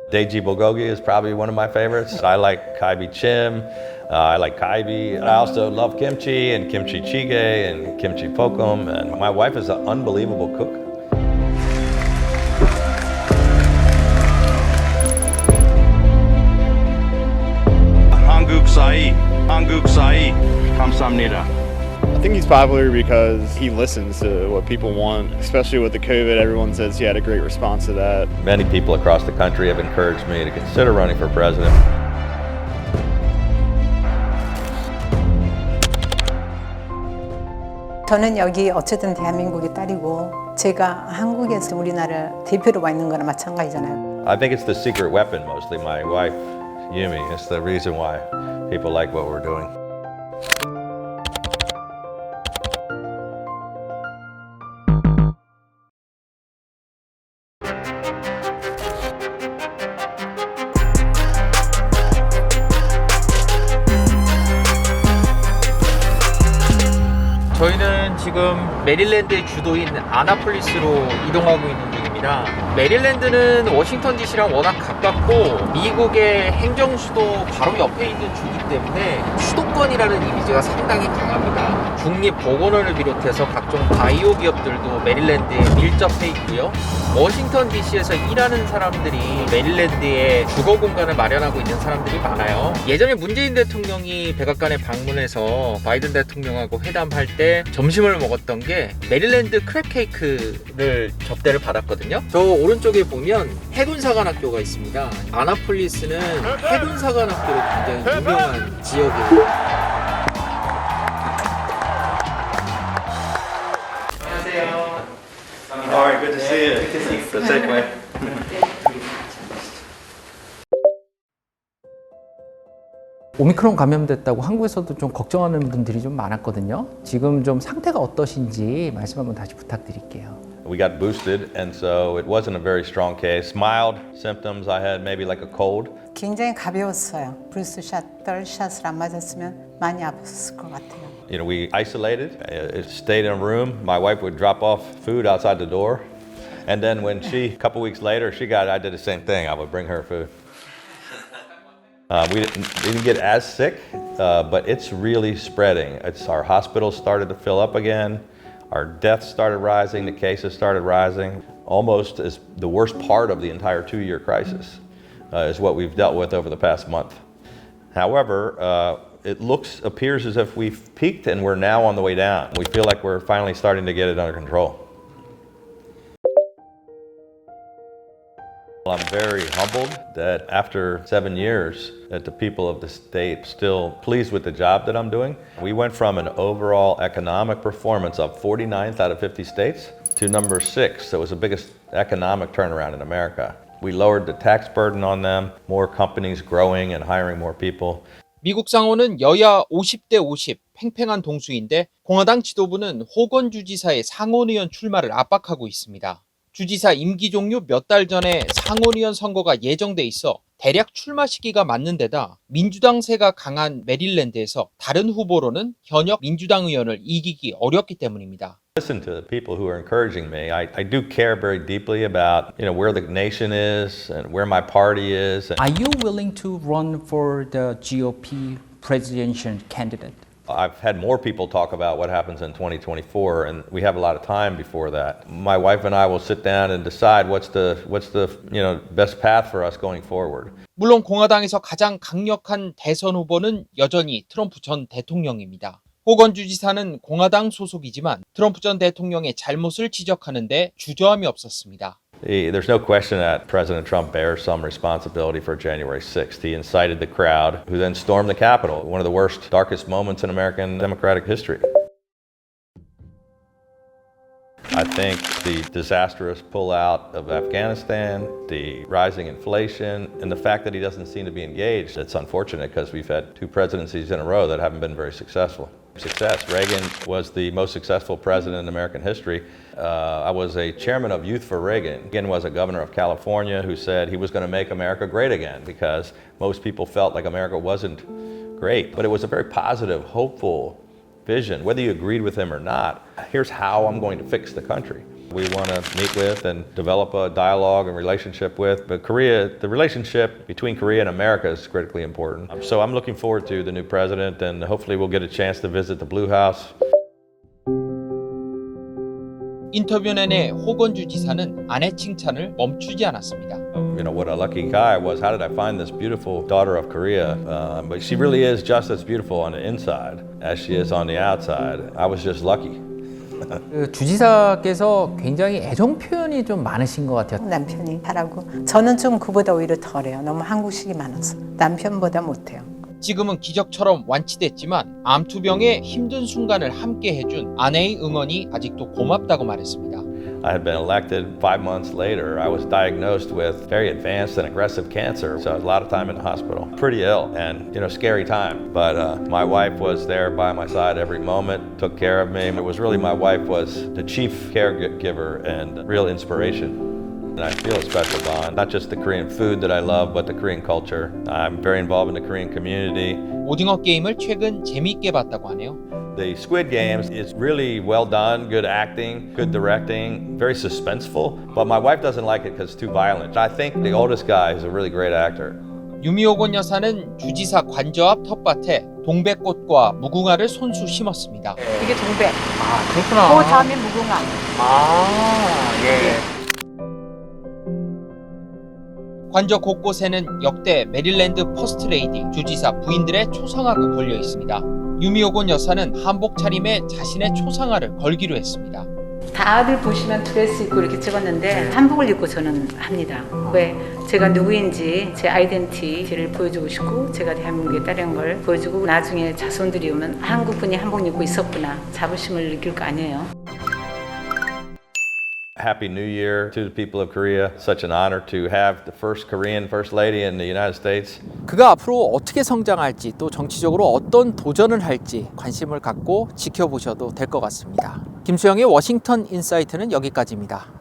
Daeji Bulgogi is probably one of my favorites. I like Kaibi Chim. I like Kaibi. I also love kimchi and kimchi jjigae and kimchi pokum. And my wife is an unbelievable cook. 한국 사이, 감사합니다. I think he's popular because he listens to what people want, especially with the COVID. Everyone says he had a great response to that. Many people across the country have encouraged me to consider running for president. 저는 여기 어쨌든 대한민국의 딸이고 제가 한국에서 우리나라 대표로 와 있는 거나 마찬가지잖아요. I think it's the secret weapon mostly. My wife, Yumi, is the reason why people like what we're doing. 저희는 지금 메릴랜드의 주도인 아나폴리스로 이동하고 있는 중입니다. 메릴랜드는 워싱턴 DC랑 워낙 가깝고 미국의 행정수도 바로 옆에 있는 주기 때문에 수도권이라는 이미지가 상당히 강합니다. 국립보건원을 비롯해서 각종 바이오 기업들도 메릴랜드에 밀접해 있고요. 워싱턴 DC에서 일하는 사람들이 메릴랜드에 주거 공간을 마련하고 있는 사람들이 많아요. 예전에 문재인 대통령이 백악관에 방문해서 바이든 대통령하고 회담할 때 점심을 먹었던 게 메릴랜드 크랩 케이크를 접대를 받았거든요. 저 오른쪽에 보면 해군사관학교가 있습니다. 아나폴리스는 해군사관학교로 굉장히 유명한 지역이에요. 안녕하세요. All right, good to see you. Good to see you. The same way. 오미크론 감염됐다고 한국에서도 좀 걱정하는 분들이 좀 많았거든요. 지금 좀 상태가 어떠신지 말씀 한번 다시 부탁드릴게요. We got boosted, and so it wasn't a very strong case. Mild symptoms I had, maybe like a cold. 굉장히 가벼웠어요. 브루스샷, 덜샷을 안 맞았으면 많이 아팠을 것 같아요. You know, we isolated, stayed in a room. My wife would drop off food outside the door. And then when a couple weeks later, she got it, I did the same thing. I would bring her food. We didn't get as sick, but it's really spreading. Our hospitals started to fill up again. Our deaths started rising, the cases started rising. Almost as the worst part of the entire 2-year crisis is what we've dealt with over the past month. However, it appears as if we've peaked and we're now on the way down. We feel like we're finally starting to get it under control. I'm very humbled that after 7 years that the people of the state are still pleased with the job that I'm doing. We went from an overall economic performance of 49th out of 50 states to number 6. So it was the biggest economic turnaround in America. We lowered the tax burden on them, more companies growing and hiring more people. 미국 상원은 여야 50대 50 팽팽한 동수인데 공화당 지도부는 호건 주지사의 상원의원 출마를 압박하고 있습니다. 주지사 임기 종료 몇 달 전에 상원의원 선거가 예정돼 있어 대략 출마 시기가 맞는 데다 민주당세가 강한 메릴랜드에서 다른 후보로는 현역 민주당 의원을 이기기 어렵기 때문입니다. Listen to the people who are encouraging me. I do care very deeply about, where the nation is and where my party is. Are you willing to run for the GOP presidential candidate? I've had more people talk about what happens in 2024, and we have a lot of time before that. My wife and I will sit down and decide what's the best path for us going forward. 물론 공화당에서 가장 강력한 대선 후보는 여전히 트럼프 전 대통령입니다. 호건 주지사는 공화당 소속이지만 트럼프 전 대통령의 잘못을 지적하는데 주저함이 없었습니다. There's no question that President Trump bears some responsibility for January 6th. He incited the crowd, who then stormed the Capitol, one of the worst, darkest moments in American democratic history. I think the disastrous pullout of Afghanistan, the rising inflation, and the fact that he doesn't seem to be engaged, it's unfortunate because we've had 2 presidencies in a row that haven't been very successful. Reagan was the most successful president in American history. I was a chairman of Youth for Reagan. Reagan was a governor of California who said he was going to make America great again because most people felt like America wasn't great. But it was a very positive, hopeful vision. Whether you agreed with him or not, here's how I'm going to fix the country. we want to meet with and develop a dialogue and relationship with. But Korea, the relationship between Korea and America is critically important. So I'm looking forward to the new president, and hopefully we'll get a chance to visit the Blue House. 인터뷰 내내 호건주 지사는 아내 칭찬을 멈추지 않았습니다. You know, what a lucky guy I was. How did I find this beautiful daughter of Korea? But she really is just as beautiful on the inside as she is on the outside. I was just lucky. 그 주지사께서 굉장히 애정 표현이 좀 많으신 것 같아요. 남편이 잘하고 저는 좀 그보다 오히려 덜해요. 너무 한국식이 많아서 남편보다 못해요. 지금은 기적처럼 완치됐지만 암투병의 힘든 순간을 함께 해준 아내의 응원이 아직도 고맙다고 말했습니다. I had been elected 5 months later. I was diagnosed with very advanced and aggressive cancer. So I was a lot of time in the hospital, pretty ill and, you know, scary time. But my wife was there by my side every moment, took care of me. It was really my wife was the chief caregiver and real inspiration. And I feel a special bond, not just the Korean food that I love, but the Korean culture. I'm very involved in the Korean community. 오징어 게임을 최근 재미있게 봤다고 하네요. The Squid Games is really well done, good acting, good directing, very suspenseful. But my wife doesn't like it because it's too violent. I think the oldest guy is a really great actor. 유미오곤 여사는 주지사 관저 앞 텃밭에 동백꽃과 무궁화를 손수 심었습니다. 이게 동백. 아, 그렇구나. 그 다음에 무궁화. 예. 관저 곳곳에는 역대 메릴랜드 퍼스트 레이디 주지사 부인들의 초상화가 걸려 있습니다. 유미오곤 여사는 한복 차림에 자신의 초상화를 걸기로 했습니다. 다들 보시면 드레스 입고 이렇게 찍었는데 한복을 입고 저는 합니다. 왜? 제가 누구인지 제 아이덴티티를 보여주고 싶고 제가 대한민국의 딸인 걸 보여주고 나중에 자손들이 오면 한국분이 한복 입고 있었구나 자부심을 느낄 거 아니에요. Happy New Year to the people of Korea. Such an honor to have the first Korean First Lady in the United States. 그가 앞으로 어떻게 성장할지 또 정치적으로 어떤 도전을 할지 관심을 갖고 지켜보셔도 될 것 같습니다. 김수영의 워싱턴 인사이트는 여기까지입니다.